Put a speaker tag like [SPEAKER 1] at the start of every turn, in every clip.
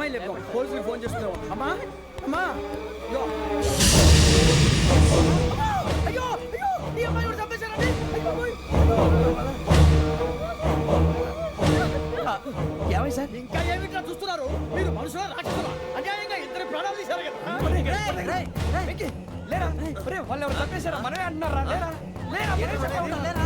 [SPEAKER 1] అమ్మాయి లేదు, పోలీసులకు ఫోన్ చేస్తున్నావు. అమ్మా అమ్మా అయ్యో అయ్యో అయ్యో ఈ అమ్మాయి కూడా చంపేశారండి. ఏమై సార్ ఇంకా ఏమిట్లా చూస్తున్నారు? మీరు మనుషుల రాక్షసులా? అన్యాయంగా ఇద్దరు ప్రాణాలు తీశారు కదా. లేరా వాళ్ళు ఎవరు చంపేశారా? మనమే అంటున్నారా? లేరా లేరా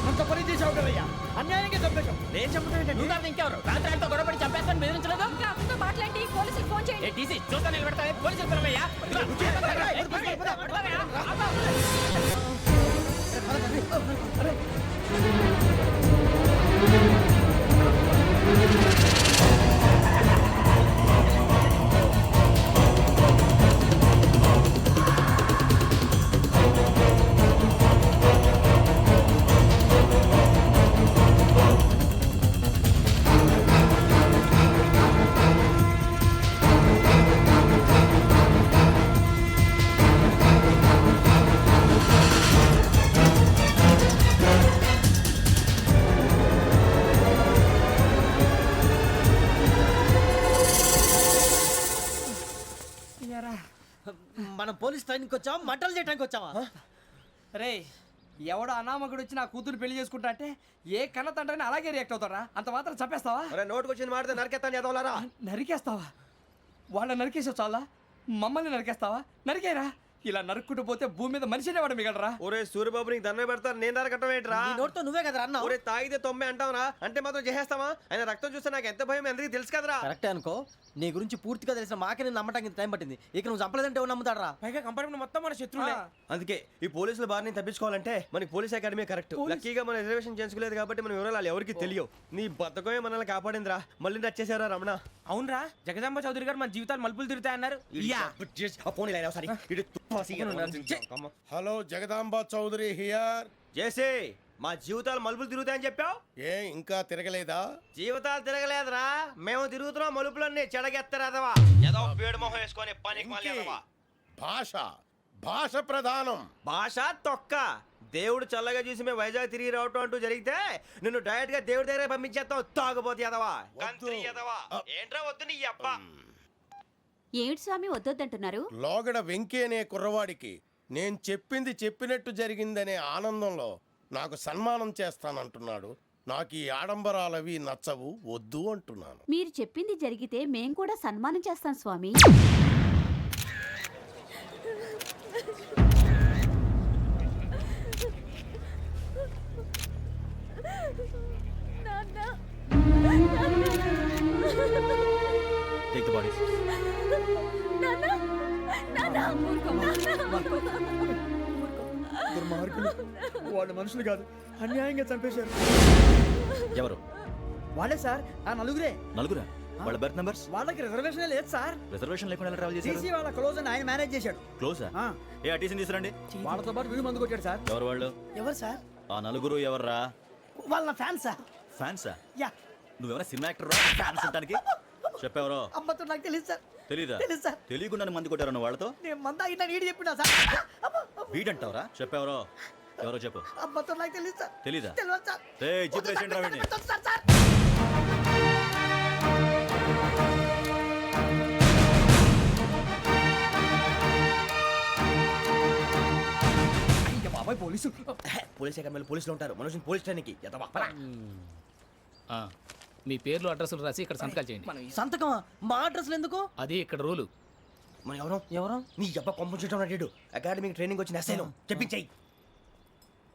[SPEAKER 1] అంత పని చేసావు కదయ్యా, అన్యాయంగా చంపేశావు. నేను చంపుతానంటే నువ్వు కాదు ఇంకెవరు? రాత్రితో గొడవపడి చంపేస్తాను బెదిరించలేదు.
[SPEAKER 2] ఇంకా మాట్లాడి పోలీసులకు ఫోన్ చేయండి.
[SPEAKER 1] టీసీ చూస్తా నిలబెడతా పోలీసులు పిలవయ్యా.
[SPEAKER 3] మనం పోలీస్ ట్రైనింగ్కి వచ్చావా, మంటలు చేయడానికి వచ్చావా?
[SPEAKER 1] రే ఎవడో అనామకుడు వచ్చి నా కూతురు పెళ్లి చేసుకుంటా అంటే ఏ కన్న తండ్రిని అలాగే రియాక్ట్ అవుతారా? అంత మాత్రం చంపేస్తావా?
[SPEAKER 4] నోటుకు వచ్చింది మాడితే నరికేస్తాను చదవాలరా.
[SPEAKER 1] నరికేస్తావా? వాళ్ళ నరికేసావు చాలా, మమ్మల్ని నరికేస్తావా? నరికేరా. ఇలా నరుక్కుంటూ పోతే భూమి మీద మనిషినే వాడు మిగలరా.
[SPEAKER 4] ఒరే సూర్యబాబు నీకు దండ పెడతాను, నేను నరకటం ఏంట్రా?
[SPEAKER 3] నీ నోటితో నువ్వే కదా అన్నావు.
[SPEAKER 4] ఒరే తాగితే తొమ్మే అంటావురా, అంటే మాత్రం చేసేస్తావా? ఆయన రక్తం చూస్తే నాకు ఎంత భయం అందరికీ తెలుసు కదరా.
[SPEAKER 3] కరెక్టే అనుకో, నీ గురించి పూర్తిగా తెలిసిన మాకే నేను నమ్మటానికి ఇంత టైం పట్టింది. ఇక నువ్వు చంపలేదంటే ఎవరు నమ్ముతాడరా?
[SPEAKER 1] పైగా కంపార్ట్మెంట్ మొత్తం మన శత్రువులే.
[SPEAKER 4] అందుకే ఈ పోలీసుల బారిని తప్పించుకోవాలంటే మనకి పోలీస్ అకాడమీ కరెక్ట్. లక్కీగా మన రిజర్వేషన్ చేసుకోలేదు కాబట్టి మన వివరాలు ఎవరికి తెలియవు. నీ బతకమే మనల్ని కాపాడిందిరా. మళ్ళీ నచ్చేసారా రమణ?
[SPEAKER 1] అవునరా, జగదాంబ చౌదరి గారు మన జీవితాలు మలుపులు తిరుగుతాయన్నారు.
[SPEAKER 5] Hello, Jagadamba Chowdary here.
[SPEAKER 4] జేసే మా జీవితాలు మలుపులు తిరుగుతాయని చెప్పావు,
[SPEAKER 5] ఏ ఇంకా తిరగలేదా?
[SPEAKER 4] జీవితాలు తిరగలేదురా, మేము తిరుగుతున్నాం మలుపులన్నీ. చెడగెత్తరాదవా ఏదో పేడు మొహం వేసుకొని పనికి మాలేదవా.
[SPEAKER 5] భాష భాష ప్రధానం.
[SPEAKER 4] భాష తొక్క. దేవుడు చల్లగా చూసి మేము వైజాగ్ తిరిగి రావటం అంటూ జరిగితే నిన్ను డైరెక్ట్ గా దేవుడి దగ్గర పంపించేస్తావు. తాగుబోతు ఎదవా, గంత్రి ఎదవా. ఏంట్రా వద్దు నీ అబ్బా.
[SPEAKER 2] ఏమిటి స్వామి వద్దంటున్నారు?
[SPEAKER 5] లోగడ వెంకీ అనే కుర్రవాడికి నేను చెప్పింది చెప్పినట్టు జరిగిందనే ఆనందంలో నాకు సన్మానం చేస్తానంటున్నాడు. నాకు ఈ ఆడంబరాలవి నచ్చవు, వద్దు అంటున్నాను.
[SPEAKER 2] మీరు చెప్పింది జరిగితే మేం కూడా సన్మానం చేస్తాం స్వామి.
[SPEAKER 6] Take the bodies.
[SPEAKER 1] వాళ్ళు మనుషులు కాదు, అన్యాయంగా చంపేశారు.
[SPEAKER 6] ఎవరు?
[SPEAKER 1] వాళ్ళే సార్, ఆ నలుగురే.
[SPEAKER 6] నలుగురా? వాళ్ళ బర్త్ నంబర్స్?
[SPEAKER 1] వాళ్ళకి రిజర్వేషన్ లేదు సార్.
[SPEAKER 6] రిజర్వేషన్ లేకుండా ఎలా ట్రావెల్ చేశారు?
[SPEAKER 1] టీసీ వాళ్ళ క్లోజ్ అని ఆయన మేనేజ్ చేశాడు.
[SPEAKER 6] క్లోజా? ఏ టీసీని తీసుకురండి.
[SPEAKER 1] వాళ్ళతో పాటు వీడు మందు కొట్టాడు సార్.
[SPEAKER 6] ఎవరు వాళ్ళు?
[SPEAKER 3] ఎవరు సార్?
[SPEAKER 6] ఆ నలుగురు ఎవర్రా?
[SPEAKER 3] వాళ్ళ ఫ్యాన్స్ సార్.
[SPEAKER 6] ఫ్యాన్సా?
[SPEAKER 3] యా.
[SPEAKER 6] నువ్వెవరా సినిమా యాక్టర్ ఫ్యాన్స్ అంటానికి? చెప్పెవరో?
[SPEAKER 3] అమ్మతో నాకు తెలియదు సార్.
[SPEAKER 6] తెలీదా?
[SPEAKER 3] తెలుసు సార్.
[SPEAKER 6] తెలియకుండా మంది కొట్టారు వాళ్ళతో?
[SPEAKER 3] నేను మంద అయినా నీడి చెప్పినా సార్.
[SPEAKER 6] వీడంటావరా? చెప్పెవరో? ఎవరో చెప్పు.
[SPEAKER 3] అమ్మతో నాకు తెలియదు సార్.
[SPEAKER 6] తెలీదా?
[SPEAKER 3] తెలియదు సార్.
[SPEAKER 6] జీప్ రేషన్ రా వీడిని.
[SPEAKER 3] సార్
[SPEAKER 1] బాబాయ్ పోలీసు.
[SPEAKER 4] పోలీస్ అకాడమీలో పోలీసులు ఉంటారు, మనుషులు పోలీస్ ట్రైనింగ్కి ఎదవా.
[SPEAKER 7] మీ పేర్లు అడ్రస్లు రాసి ఇక్కడ సంతకాలు చేయండి.
[SPEAKER 3] సంతకమా? మా అడ్రస్లు ఎందుకు?
[SPEAKER 7] అది ఇక్కడ రూలు.
[SPEAKER 4] మన ఎవరు నీ అబ్బా పంపించడం అడిగాడు. అకాడమిక్ ట్రైనింగ్ వచ్చిన అసైలం చెప్పించాయి.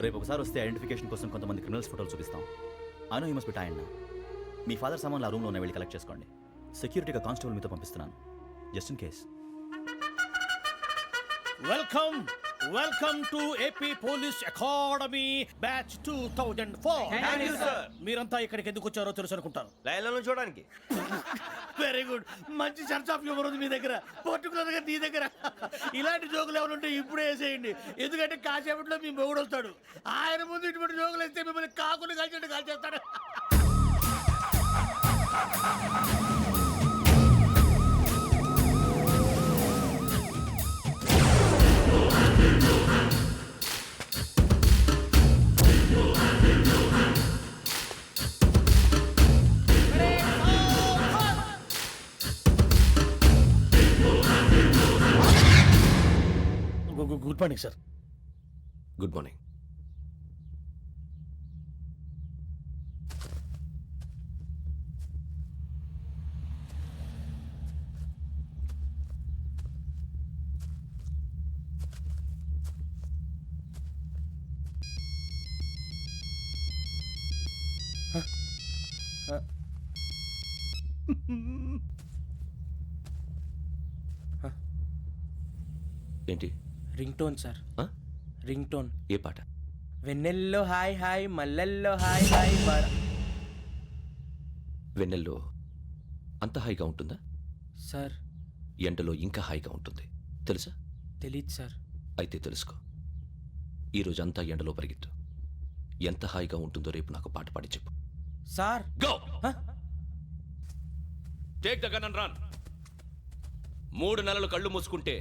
[SPEAKER 6] రేపు ఒకసారి వస్తే ఐడెంటిఫికేషన్ కోసం కొంతమంది క్రిమినల్స్ ఫోటోలు చూపిస్తాం. I know you must be tired now. Me father సామాన్లు ఆ రూమ్లో ఉన్న వెళ్ళి కలెక్ట్ చేసుకోండి. సెక్యూరిటీగా కానిస్టేబుల్ మీతో పంపిస్తున్నాను, just in case.
[SPEAKER 8] Welcome to AP police academy batch 2004. మీరంతా ఇక్కడికి ఎందుకు వచ్చారో తెలుసు అనుకుంటాను.
[SPEAKER 4] లైన్లను చూడడానికి.
[SPEAKER 8] వెరీ గుడ్, మంచి సెన్స్ ఆఫ్ హ్యూమర్ ఉంది మీ దగ్గర, పర్టికులర్ గా నీ దగ్గర. ఇలాంటి జోకులు ఎవరు ఉంటే ఇప్పుడే వేసేయండి, ఎందుకంటే కాసేపట్లో మీ మొగుడు వస్తాడు. ఆయన ముందు ఇటువంటి జోకులు వేస్తే మిమ్మల్ని కాకులు కాల్చినట్టు కాల్చేస్తాడు. Morning sir.
[SPEAKER 9] Good morning. ఏంటి?
[SPEAKER 3] రింగ్ టోన్ సార్,
[SPEAKER 9] ఆ?
[SPEAKER 3] Ring tone.
[SPEAKER 9] ఏ పాట?
[SPEAKER 3] వెన్నెల్లో హాయ్ హాయ్, మల్లెల్లో హాయ్ హాయ్.
[SPEAKER 9] వెన్నెల్లో అంత హాయిగా ఉంటుందా?
[SPEAKER 3] సార్
[SPEAKER 9] ఎండలో ఇంకా హాయిగా ఉంటుంది తెలుసా?
[SPEAKER 3] తెలీదు సార్.
[SPEAKER 9] అయితే తెలుసుకో. ఈరోజు అంతా ఎండలో పరిగెత్తు. ఎంత హాయిగా ఉంటుందో రేపు నాకు పాట పాడి చెప్పు.
[SPEAKER 3] Sir
[SPEAKER 9] go. Take the gun and run. 3 నెలలు కళ్ళు మూసుకుంటే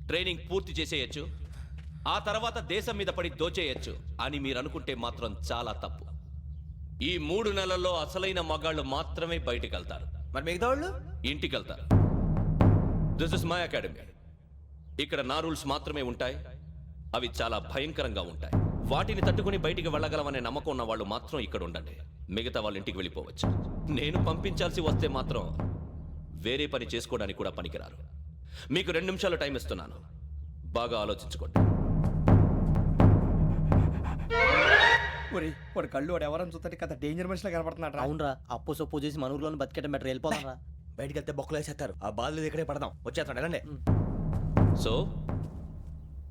[SPEAKER 9] ట్రైనింగ్ పూర్తి చేసేయచ్చు, ఆ తర్వాత దేశం మీద పడి దోచేయచ్చు అని మీరు అనుకుంటే మాత్రం చాలా తప్పు. ఈ 3 నెలల్లో అసలైన మగాళ్ళు మాత్రమే బయటికి వెళ్తారు.
[SPEAKER 4] మరి మిగతా వాళ్ళు
[SPEAKER 9] ఇంటికి వెళ్తారు. This is my academy. ఇక్కడ నా రూల్స్ మాత్రమే ఉంటాయి. అవి చాలా భయంకరంగా ఉంటాయి. వాటిని తట్టుకుని బయటికి వెళ్ళగలమనే నమ్మకం ఉన్న వాళ్ళు మాత్రం ఇక్కడ ఉండండి. మిగతా వాళ్ళు ఇంటికి వెళ్ళిపోవచ్చు. నేను పంపించాల్సి వస్తే మాత్రం వేరే పని చేసుకోవడానికి కూడా పనికిరారు. మీకు 2 నిమిషాలు టైం ఇస్తున్నాను. బాగా ఆలోచించుకోండి.
[SPEAKER 1] వాడు కళ్ళు వాడు ఎవరైనా చూస్తే కదా డేంజర్ మనిషిలో కనపడుతున్నాడు.
[SPEAKER 3] అవునరా, అప్పు సొప్పు చేసి మన ఊర్లో బతికేయడం బెటర్. వెళ్ళిపోతారా?
[SPEAKER 4] బయటికి వెళ్తే బొక్కలు వేసేస్తారు. ఆ బాధలు ఇక్కడే పడదాం. వచ్చేస్తాడు వెళ్ళండి.
[SPEAKER 9] సో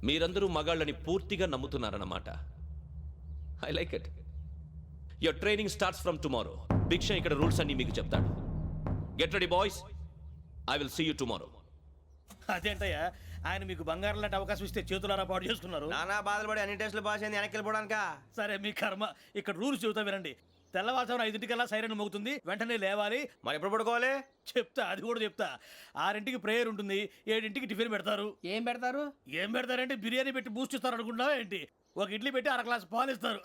[SPEAKER 9] మీరందరూ మగాళ్ళని పూర్తిగా నమ్ముతున్నారన్నమాట. I like it. Your training starts from tomorrow. Bhiksha ఇక్కడ రూల్స్ అన్ని మీకు చెప్తాడు. Get ready boys. I will see you tomorrow.
[SPEAKER 8] అదేంటయ్యా, ఆయన మీకు బంగారం లాంటి అవకాశం ఇస్తే చేతులారా పాటు చేసుకున్నారు.
[SPEAKER 4] నానా బాధలు పడి అన్ని టెస్టులు పాస్ అయింది వెనక్కి వెళ్ళిపోవడానికా?
[SPEAKER 8] సరే మీ కర్మ. ఇక్కడ రూల్స్ చెబుతా వినండి. తెల్లవారుజామున 5 సైరన్ మోగుతుంది, వెంటనే లేవాలి.
[SPEAKER 4] మరి ఎప్పుడు పడుకోవాలి?
[SPEAKER 8] చెప్తా, అది కూడా చెప్తా. 6 ప్రేయర్ ఉంటుంది, 7 టిఫిన్ పెడతారు.
[SPEAKER 1] ఏం పెడతారు?
[SPEAKER 8] ఏం పెడతారంటే బిర్యానీ పెట్టి బూస్ట్ ఇస్తారు అనుకుంటున్నావా ఏంటి? ఒక ఇడ్లీ పెట్టి 1 గ్లాస్ పాలు ఇస్తారు.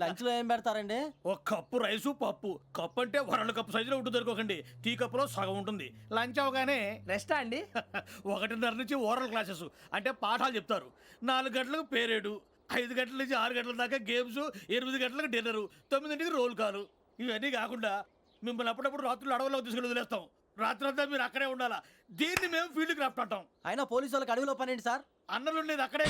[SPEAKER 3] లంచ్ లో ఏం పెడతారండి?
[SPEAKER 8] ఒక కప్పు రైసు పప్పు. కప్పు అంటే 2 కప్పు సైజులో ఉంటుంది అనుకోకండి. టీ కప్పులో సగం ఉంటుంది. లంచ్ అవగానే
[SPEAKER 1] రెస్టా అండి?
[SPEAKER 8] 1:30 నుంచి ఓరల్ క్లాసెస్ అంటే పాఠాలు చెప్తారు. 4 గంటలకు పేరేడు, 5 గంటల నుంచి 6 గంటల దాకా గేమ్స్, 8 గంటలకు డిన్నరు, 9ంటికి రోల్ కాలు. ఇవన్నీ కాకుండా మిమ్మల్ని అప్పుడప్పుడు రాత్రులు అడవుల్లో తీసుకెళ్ళి వదిలేస్తాం. రాత్రి అంతా మీరు అక్కడే ఉండాలా. దీన్ని మేము ఫీల్డ్ క్రాఫ్ట్ అంటాం.
[SPEAKER 3] అయినా పోలీసు వాళ్ళకి అడవిలో పని ఏంటి సార్?
[SPEAKER 8] అన్నలు ఉండేది అక్కడే.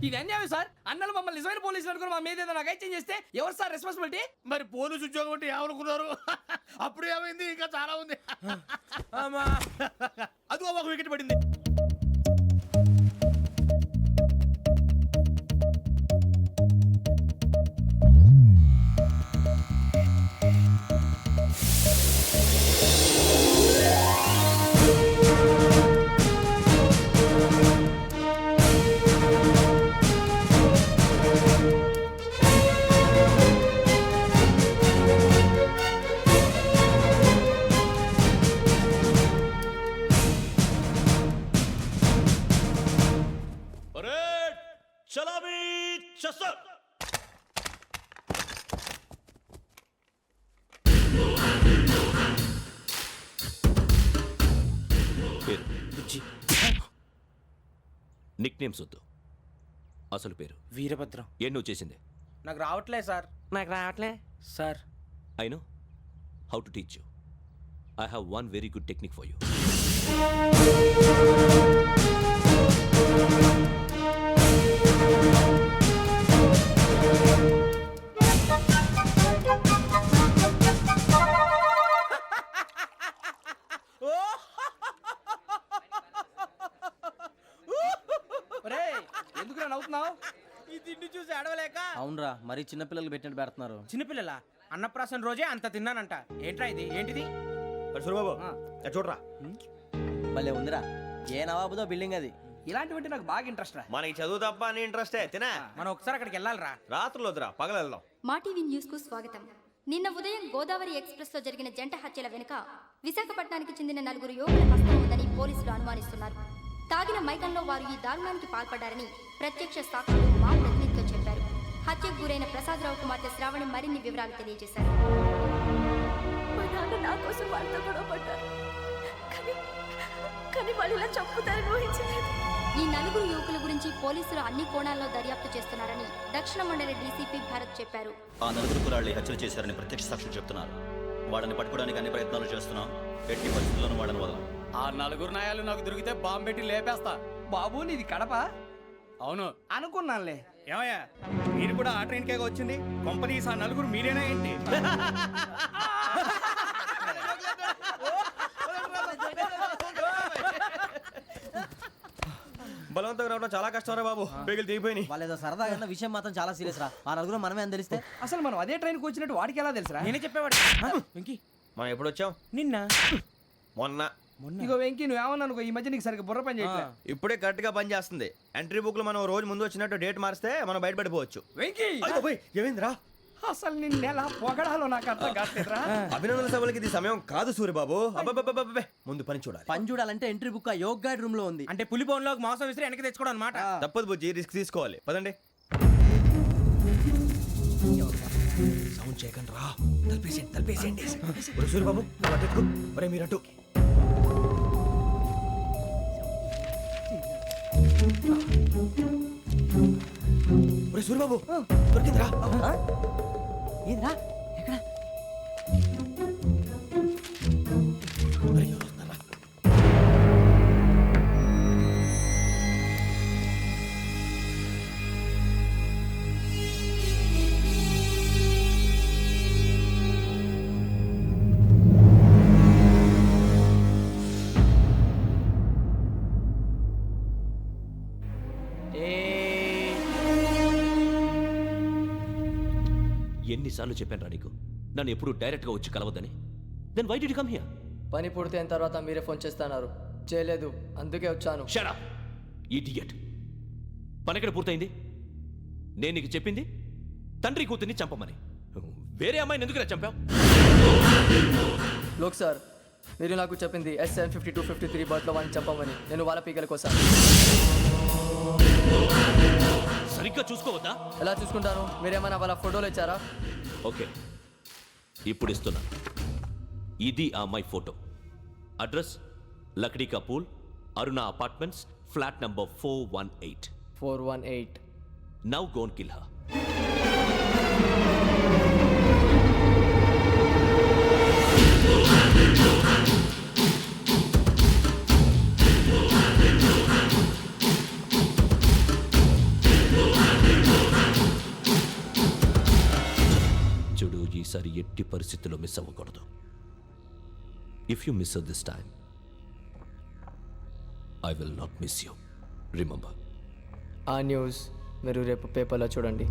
[SPEAKER 1] ఇది అన్యాయం సార్. అన్నలు మమ్మల్ని నిజమైన పోలీసులు అనుకుని మా మీద ఏదైనా అగైత్యం చేస్తే ఎవరు సార్ రెస్పాన్సిబిలిటీ?
[SPEAKER 8] మరి పోలీసు ఉద్యోగం అంటే ఏమనుకున్నారు? అప్పుడు ఏమైంది? ఇంకా చాలా ఉంది. అదిగో ఒక వికెట్ పడింది.
[SPEAKER 9] నిక్ నేమ్స్ వద్దు. అసలు పేరు?
[SPEAKER 3] వీరభద్రం.
[SPEAKER 9] ఏం నువ్వు చేసింది?
[SPEAKER 3] నాకు రావట్లే సార్.
[SPEAKER 4] నాకు రావట్లే
[SPEAKER 3] sir.
[SPEAKER 9] I know how to teach you. I have one very good technique for you.
[SPEAKER 1] ఎందుకు నవ్వుతున్నావు?
[SPEAKER 3] ఈ తిండి చూసి అడవలేక. అవునరా, మరి చిన్నపిల్లలు పెట్టినట్టు పెడుతున్నారు.
[SPEAKER 10] చిన్నపిల్లల అన్నప్రాసన రోజే అంత తిన్నానంట. ఏంట్రా ఇది? ఏంటిది?
[SPEAKER 4] సురబాబు చూడరా.
[SPEAKER 3] భలే ఉందిరా. ఏ నవాబుదో బిల్డింగ్ అది.
[SPEAKER 1] ఇలాంటివంటే నాకు బాగా ఇంట్రెస్ట్ రా.
[SPEAKER 4] మనకి చదువు తప్ప అని ఇంట్రెస్టే. తినా
[SPEAKER 10] మనం ఒకసారి అక్కడికి వెళ్ళాలిరా.
[SPEAKER 4] రాత్రులు వద్దురా, పగలు వెళ్దాం.
[SPEAKER 11] మా టీవీ న్యూస్ కు స్వాగతం. నిన్న ఉదయం గోదావరి ఎక్స్ప్రెస్ లో జరిగిన జంట హత్యల వెనుక విశాఖపట్నానికి చెందిన 4 యువకుల హస్తం ఉందని పోలీసులు అనుమానిస్తున్నారు. తాగిన మైకంలో వారు ఈ దారుణానికి పాల్పడ్డారని ప్రత్యక్ష సాక్షులు మా ప్రతినిధితో చెప్పారు. హత్యకు గురైన ప్రసాదరావు కుమార్తె శ్రావణి మరిన్ని వివరాలు తెలియజేశారు.
[SPEAKER 2] మా నాన్న నా కోసం వాళ్ళతో గొడవ పడ్డారు, కానీ వాళ్ళు ఇలా చంపుతారని ఊహించలేదు.
[SPEAKER 11] ఈ నలుగురు యువకుల గురించి పోలీసులు అన్ని కోణాల్లో దర్యాప్తు చేస్తున్నారని దక్షిణ మండలి డీసీపీ భరత్ చెప్పారు.
[SPEAKER 6] ఆ నలుగురు కురాళ్ళు హత్యలు చేశారని ప్రత్యక్ష సాక్షులు చెప్తున్నారు. వాళ్ళని పట్టుకోవడానికి అన్ని ప్రయత్నాలు చేస్తున్నాం. ఎట్టి పరిస్థితుల్లోనూ వాళ్ళని వదలం.
[SPEAKER 3] ఆ నలుగురు నాయాలు నాకు దొరికితే బాంబు పెట్టి లేపేస్తా.
[SPEAKER 1] బాబు నీది కడప
[SPEAKER 3] అవును
[SPEAKER 1] అనుకున్నానులే.
[SPEAKER 8] ఏమయ్యా మీరు కూడా ఆ ట్రైన్ కేగా వచ్చింది? కంపెనీస్ ఆ నలుగురు మీరేనా ఏంటి?
[SPEAKER 4] బలవంతంగా రావడం చాలా కష్టం రా బాబు. బేగులు దిగిపోయినాయి.
[SPEAKER 3] వాళ్ళు ఏదో సరదాగా అన్న విషయం మాత్రం చాలా సీరియస్ రా. ఆ నలుగురు మనమే అని తెలిస్తే
[SPEAKER 1] అసలు మనం అదే ట్రైన్కి వచ్చినట్టు వాడికి ఎలా తెలుసురా?
[SPEAKER 10] నేనే చెప్పేవాడు వెంకీ.
[SPEAKER 4] మనం ఎప్పుడు వచ్చాం?
[SPEAKER 10] నిన్న
[SPEAKER 4] మొన్న.
[SPEAKER 1] ఇగో వెంకీ నువ్వేమన్నా అనుకో, ఈ మధ్య నీకు సరిగ్గా బుర్ర పని చేయట్లేదు.
[SPEAKER 4] ఇప్పుడే కరెక్ట్ గా పని చేస్తుంది. ఎంట్రీ బుక్ లో మనం రోజు ముందు వచ్చినట్టు డేట్ మారిస్తే మనం బయటపడిపోవచ్చు.
[SPEAKER 1] వెంకీ
[SPEAKER 4] ఏమైందిరా?
[SPEAKER 1] అసలు నిన్ను ఎలా పొగడాలో నాకు అర్థం కాట్లేదురా.
[SPEAKER 4] అభినందన సభలకి ఇది సమయం కాదు సూర్యబాబు. అబ్బబ్బబ్బబ్బబ్బే. ముందు పని చూడాలి.
[SPEAKER 3] పని చూడాలంటే ఎంట్రీ బుక్ ఆ యోగ్ గైడ్ రూమ్ లో ఉంది.
[SPEAKER 10] అంటే పులి బోన్లోకి మాంసం విసిరి వెనక్కి తెచ్చుకోవడం అనమాట.
[SPEAKER 4] తప్పదు బుజ్జి, రిస్క్ తీసుకోవాలి. పదండి. సౌండ్ చేయకండి రా. తలపేసేయండి. సూర్యబాబు మీరు అటు. సూర్యబాబు దొరికిందిరా.
[SPEAKER 3] ఏంద్రా ఎక్కడ?
[SPEAKER 9] ఎన్నిసార్లు చెప్పాను రా నీకు నన్ను ఎప్పుడు డైరెక్ట్గా వచ్చి కలవద్దని? Then why did you come here?
[SPEAKER 12] పని పూర్తయిన తర్వాత మీరే ఫోన్ చేస్తున్నారు. చేయలేదు, అందుకే వచ్చాను.
[SPEAKER 9] Shut up idiot. పని ఎక్కడ పూర్తయింది? నేను నీకు చెప్పింది తండ్రి కూతుర్ని చంపమని. వేరే అమ్మాయిని ఎందుకు చంపావు?
[SPEAKER 12] లోక్ సార్, మీరు నాకు చెప్పింది SN5253 బర్త్లో వాడిని చంపమని. నేను వాళ్ళ పీకల కోసం.
[SPEAKER 9] సరిగ్గా చూసుకోవద్దా?
[SPEAKER 12] ఎలా చూసుకుంటాను? మీరేమైనా వాళ్ళ ఫోటోలు ఇచ్చారా?
[SPEAKER 9] ఓకే, ఇప్పుడు ఇస్తున్నా. ఇది ఆ అమ్మాయి photo. Address Lakdi కపూల్, Aruna apartments, flat number 418.
[SPEAKER 12] 418.
[SPEAKER 9] Now go and kill her. చూడు, ఈసారి ఎట్టి పరిస్థితుల్లో మిస్ అవ్వకూడదు. If you miss this time I will not miss you. Remember.
[SPEAKER 12] ఆ న్యూస్ మీరు రేపు పేపర్లో చూడండి.